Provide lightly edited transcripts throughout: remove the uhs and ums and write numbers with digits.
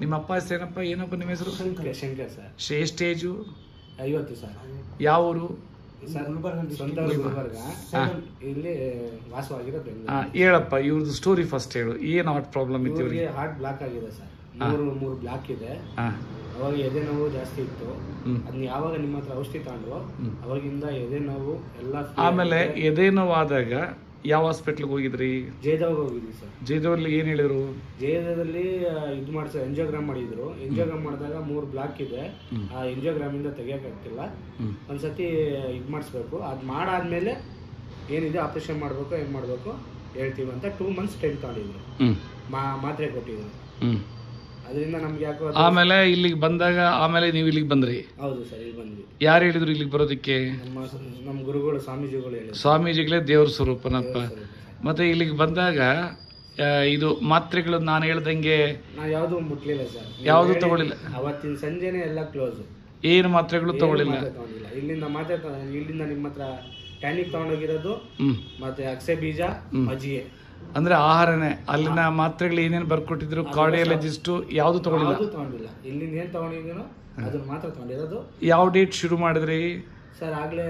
ನಿಮ್ಮ ಅಪ್ಪ ಹೆಸರೇನಪ್ಪ? ಏನಪ್ಪ ನಿಮ್ಮ ಹೆಸರು? ಶಂಕರ್ ಸರ್. ಎಷ್ಟು ಸ್ಟೇಜು? 50 ಸರ್. ಯಾವ ಊರು? ಗುಲ್ಬರ್ಗ. ಇಲ್ಲಿ ವಾಸವಾಗಿರೋ ಬೆಂಗಳೂರು. ಹೇಳಪ್ಪ ಇವ್ರದ್ದು ಸ್ಟೋರಿ ಫಸ್ಟ್ ಹೇಳು. ಏನು ಹಾರ್ಟ್ ಪ್ರಾಬ್ಲಮ್ ಇತ್ತು ಇವ್ರಿಗೆ? ಹಾರ್ಟ್ ಬ್ಲಾಕ್ ಆಗಿದೆ ಸರ್. ಮೂರು ಬ್ಲಾಕ್ ಇದೆ. ಅವಾಗ ಎದೆ ನೋವು ಜಾಸ್ತಿ ಇತ್ತು. ಅದನ್ನ ಯಾವಾಗ ನಿಮ್ಮ ಹತ್ರ ಔಷಧಿ ತಗೊಂಡ್ರು ಅವಾಗಿಂದ ಎದೆ ನೋವು ಎಲ್ಲ. ಆಮೇಲೆ ಎದೆ ನೋವು ಆದಾಗ ಯಾವ ಹಾಸ್ಪಿಟ್ಲ್ಗೆ ಹೋಗಿದ್ರಿ? ಜಯದೇವ್ ಹೋಗಿದ್ವಿ ಸರ್. ಜಯದೇವಲ್ಲಿ ಏನ್ ಹೇಳಿದ್ರು? ಜಯದೇವದಲ್ಲಿ ಇದು ಮಾಡಿಸ ಎಂಜಿಯೋಗ್ರಾಮ್ ಮಾಡಿದ್ರು. ಎಂಜಿಯೋಗ್ರಾಮ್ ಮಾಡಿದಾಗ 3 ಬ್ಲಾಕ್ ಇದೆ. ಆ ಎಂಜಿಯೋಗ್ರಾಮ್ ಇಂದ ತೆಗಿಯಕ್ಕಾಗ್ತಿಲ್ಲ. ಒಂದ್ಸತಿ ಇದು ಮಾಡಿಸ್ಬೇಕು. ಅದ್ ಮಾಡಾದ್ಮೇಲೆ ಏನಿದೆ ಆಪರೇಷನ್ ಮಾಡ್ಬೇಕು, ಏನ್ ಮಾಡ್ಬೇಕು ಹೇಳ್ತೀವಿ ಅಂತ 2 months ಟೈಮ್ ತಗೊಂಡಿದ್ರು. ಮಾತ್ರೆ ಕೊಟ್ಟಿದ್ರು. ಅದರಿಂದ ನಮ್ಗೆ ಯಾಕೋ. ಆಮೇಲೆ ಇಲ್ಲಿಗೆ ಬಂದಾಗ ಆಮೇಲೆ ನೀವು ಇಲ್ಲಿಗೆ ಬಂದ್ರಿ? ಹೌದು ಸರ್, ಇಲ್ಲಿ ಬಂದ್ವಿ. ಯಾರು ಹೇಳಿದ್ರು ಇಲ್ಲಿಗೆ ಬರೋದಕ್ಕೆ? ನಮ್ಮ ಗುರುಗಳು, ಸ್ವಾಮೀಜಿಗಳು ಹೇಳಿದ್ರು. ಸ್ವಾಮೀಜಿಗಳೇ ದೇವ್ರ ಸ್ವರೂಪನಪ್ಪ. ಮತ್ತೆ ಇಲ್ಲಿಗೆ ಬಂದಾಗ ಇದು ಮಾತ್ರೆಗಳು ನಾನು ಹೇಳ್ದಂಗೆ ನಾ ಯಾವ್ದು ಮುಟ್ಲಿಲ್ಲ ಸರ್. ಯಾವ್ದು ತಗೊಳ್ಳಿಲ್ಲ. ಅವತ್ತಿನ ಸಂಜೆನೆ ಎಲ್ಲ ಕ್ಲೋಸ್. ಏನು ಮಾತ್ರೆಗಳು ತಗೊಳ್ಳಿಲ್ಲ. ಇಲ್ಲಿಂದ ಮಾತ್ರೆ ಇಲ್ಲಿಂದ ನಿಮ್ಮ ಹತ್ರ ಟ್ಯಾನಿಕ್ ತಗೊಂಡೋಗಿರೋದು ಮತ್ತೆ ಅಕ್ಸೆ ಬೀಜ, ಮಜ್ಜಿಗೆ. ಅಂದ್ರೆ ಆಹಾರನೇ. ಅಲ್ಲಿನ ಮಾತ್ರೆಗಳು ಏನೇನು ಬರ್ಕೊಟ್ಟಿದ್ರು ಕಾರ್ಡಿಯಾಲಜಿಸ್ಟ್ ಯಾವ್ದು ತಗೊಳ್ಳಿಲ್ಲ? ಇಲ್ಲಿಂದ ಏನ್ ತಗೊಂಡಿದ್ದೀನೋ ಅದನ್ನ ಮಾತ್ರ ತಗೊಂಡಿರೋದು. ಯಾವ ಡೇಟ್ ಶುರು ಮಾಡಿದ್ರಿ ಸರ್? ಆಗ್ಲೇ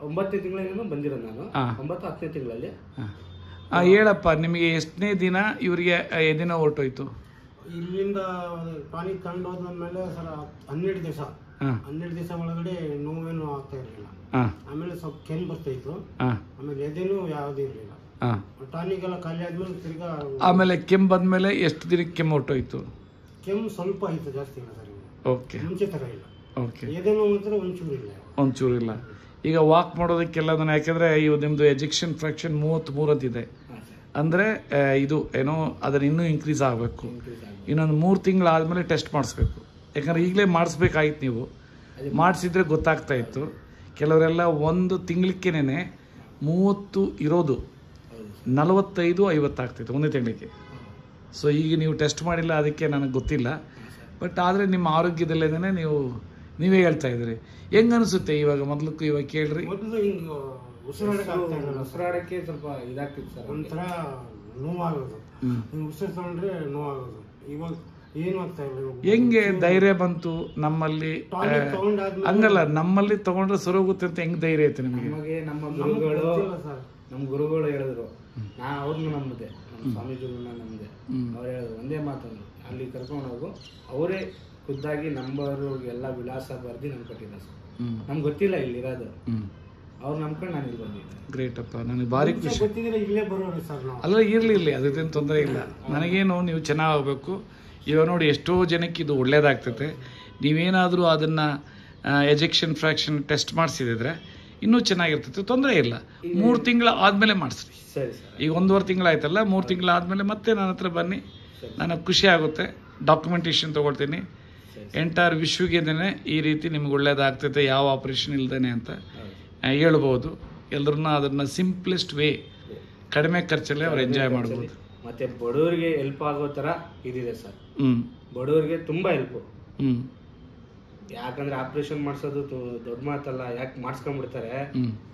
9ನೇ ತಿಂಗಳಿಂದ ಬಂದಿರೋದು ನಾನು. 9-10ನೇ ತಿಂಗಳಲ್ಲಿ. ಹೇಳಪ್ಪ, ನಿಮಗೆ ಎಷ್ಟನೇ ದಿನ ಇವರಿಗೆ ಎದಿನ ಹೊರಟೋಯ್ತು? ಇಲ್ಲಿಂದ ಟಾನಿಕ್ ತಗೊಂಡು ಹೋದ್ಮೇಲೆ ಸರ್ 12 ದಿವಸ. 12 ದಿವಸ ಒಳಗಡೆ ನೋವೇನು ಆಗ್ತಾ ಇರಲಿಲ್ಲ. ಆಮೇಲೆ ಸ್ವಲ್ಪ ಕೆಮ್ಮು ಬರ್ತಾ ಇತ್ತು. ಆಮೇಲೆ ಎದೆನೂ ಯಾವುದೂ ಇರಲಿಲ್ಲ. ಟಾನಿಕ್ ಎಲ್ಲ ಖಾಲಿ ಆದ್ಮೇಲೆ ತಿರ್ಗಾ. ಆಮೇಲೆ ಕೆಮ್ಮು ಬಂದ್ಮೇಲೆ ಎಷ್ಟು ದಿನಕ್ಕೆ ಕೆಮ್ಮು ಹೊರಟೋಯ್ತು? ಕೆಮ್ಮು ಸ್ವಲ್ಪ ಆಯ್ತು, ಜಾಸ್ತಿ ಇಲ್ಲ ಸರ್. ಓಕೆ. ಮುಂಚೆ ತರ ಇಲ್ಲ. ಓಕೆ. ಎದೆನೂ ಮಾತ್ರ ಒಂಚೂರಿಲ್ಲ. ಒಂಚೂರಿಲ್ಲ. ಈಗ ವಾಕ್ ಮಾಡೋದಕ್ಕೆಲ್ಲ ಯಾಕೆಂದ್ರೆ ಇವು ನಿಮ್ದು ಎಜೆಕ್ಷನ್ ಫ್ರಾಕ್ಷನ್ 33 ಅಂತಿದೆ. ಅಂದ್ರೆ ಇದು ಏನೋ ಅದನ್ನ ಇನ್ನೂ ಇನ್ಕ್ರೀಸ್ ಆಗಬೇಕು. ಇನ್ನೊಂದು 3 ತಿಂಗಳಾದ್ಮೇಲೆ ಟೆಸ್ಟ್ ಮಾಡಿಸ್ಬೇಕು. ಯಾಕಂದ್ರೆ ಈಗಲೇ ಮಾಡಿಸ್ಬೇಕಾಗಿತ್ತು. ನೀವು ಮಾಡಿಸಿದ್ರೆ ಗೊತ್ತಾಗ್ತಾ ಇತ್ತು. ಕೆಲವರೆಲ್ಲ 1 ತಿಂಗಳಕ್ಕೇನೆ 30 ಇರೋದು 45-50 ಆಗ್ತಿತ್ತು 1 ತಿಂಗಳಿಗೆ. ಸೊ ಈಗ ನೀವು ಟೆಸ್ಟ್ ಮಾಡಿಲ್ಲ, ಅದಕ್ಕೆ ನನಗೆ ಗೊತ್ತಿಲ್ಲ. ಬಟ್ ಆದರೆ ನಿಮ್ಮ ಆರೋಗ್ಯದಲ್ಲೇನೆ ನೀವೇ ಹೇಳ್ತಾ ಇದ್ರಿ. ಹೆಂಗ ಅನಿಸುತ್ತೆ ಇವಾಗ? ಮೊದಲಕ್ಕೂ ಇವಾಗ ಕೇಳ್ರಿ. ಉಸಿರಾಡಕ್ಕೆ ಸ್ವಲ್ಪ ಇದಾಗ್ತಿತ್ತು ಸರ್. ಒಂಥರ ನೋವಾಗೋದು. ಉಸಿರು ತಗೊಂಡ್ರೆ ನೋವಾಗೋದು. ಇವಾಗ ಏನು ಆಗ್ತಾ ಇಲ್ಲ. ಹೆಂಗೆ ಧೈರ್ಯ ಬಂತು ನಮ್ಮಲ್ಲಿ? ಹಂಗಲ್ಲ, ನಮ್ಮಲ್ಲಿ ತಗೊಂಡ್ರೆ ಸರೋಗುತ್ತೆ ಅಂತ ಹೆಂಗ್ ಧೈರ್ಯ ಐತೆ ನಿಮಗೆ? ನಮ್ಮ ಗುರುಗಳು ಹೇಳಿದ್ರು. ನಾ ಅವ್ರನ್ನ ನಂಬಿದೆ, ನಮ್ಮ ಸ್ವಾಮೀಜಿಗಳನ್ನ ನಂಬಿದೆ. ಅವ್ರು ಹೇಳಿದ್ರು ಒಂದೇ ಮಾತಂದ್ರು, ಅಲ್ಲಿ ಕರ್ಕೊಂಡು ಹೋಗು. ಅವರೇ ಖುದ್ದಾಗಿ ನಂಬರ್ಗೆಲ್ಲ ವಿಳಾಸ ಬರ್ದಿ ನಮ್ಗೆ ಕೊಟ್ಟಿದ್ದಾರೆ ಸರ್. ನಮ್ಗೆ ಗೊತ್ತಿಲ್ಲ ಇಲ್ಲಿರೋದು. ಅವ್ರು ನಂಬ್ಕೊಂಡು ನಾನು ಇಲ್ಲಿ ಬಂದಿದ್ದೆ. ಗ್ರೇಟ್ ಅಪ್ಪ, ನನಗೆ ಭಾರಿ ಖುಷಿ. ಇಲ್ಲೇ ಬರೋರು ಸರ್ ನಾವು. ಅಲ್ಲ, ಇರಲಿ, ಅದೇನು ತೊಂದರೆ ಇಲ್ಲ. ನನಗೇನು ನೀವು ಚೆನ್ನಾಗಬೇಕು. ಇವಾಗ ನೋಡಿ, ಎಷ್ಟೋ ಜನಕ್ಕೆ ಇದು ಒಳ್ಳೇದಾಗ್ತೈತೆ. ನೀವೇನಾದರೂ ಅದನ್ನು ಎಜೆಕ್ಷನ್ ಫ್ರಾಕ್ಷನ್ ಟೆಸ್ಟ್ ಮಾಡಿಸಿದ್ರೆ ಇನ್ನೂ ಚೆನ್ನಾಗಿರ್ತೈತೆ. ತೊಂದರೆ ಇಲ್ಲ. 3 ತಿಂಗಳ ಆದಮೇಲೆ ಮಾಡಿಸ್ರಿ. ಈಗ 1.5 ತಿಂಗಳಾಯ್ತಲ್ಲ, 3 ತಿಂಗಳಾದಮೇಲೆ ಮತ್ತೆ ನನ್ನ ಹತ್ರ ಬನ್ನಿ. ನನಗೆ ಖುಷಿ ಆಗುತ್ತೆ. ಡಾಕ್ಯುಮೆಂಟೇಶನ್ ತೊಗೊಳ್ತೀನಿ. ಎಂಟೈರ್ ವಿಶ್ವಗೇನೆ ಈ ರೀತಿ ನಿಮ್ಗೆ ಒಳ್ಳೇದಾಗ್ತೈತೆ, ಯಾವ ಆಪರೇಷನ್ ಇಲ್ದೇನೆ ಅಂತ ಹೇಳ್ಬೋದು. ಎಲ್ಲರನ್ನ ಅದನ್ನ ಸಿಂಪ್ಲೆಸ್ಟ್ ವೇ, ಕಡಿಮೆ ಖರ್ಚಲ್ಲೇ ಅವ್ರು ಎಂಜಾಯ್ ಮಾಡ್ಬೋದು. ಮತ್ತೆ ಬಡವರಿಗೆ ಹೆಲ್ಪ್ ಆಗೋ ಥರ ಇದಿದೆ ಸರ್. ಬಡವರಿಗೆ ತುಂಬ ಹೆಲ್ಪ್. ಯಾಕಂದ್ರೆ ಆಪರೇಷನ್ ಮಾಡಿಸೋದು ದೊಡ್ಡ ಮಾತಲ್ಲ. ಯಾಕೆ ಮಾಡಿಸ್ಕೊಂಡ್ಬಿಡ್ತಾರೆ.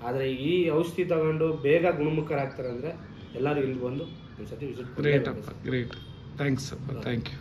ಆದ್ರೆ ಈ ಔಷಧಿ ತಗೊಂಡು ಬೇಗ ಗುಣಮುಖರಾಗ್ತಾರೆ ಅಂದ್ರೆ ಎಲ್ಲರೂ ಇಲ್ಲಿ ಬಂದು ಒಂದ್ಸತಿ ವಿಸಿಟ್. ಗ್ರೇಟ್ ಅಪ್ಪ, ಗ್ರೇಟ್. ಥ್ಯಾಂಕ್ಸ್ ಅಪ್ಪ, ಥ್ಯಾಂಕ್ ಯು.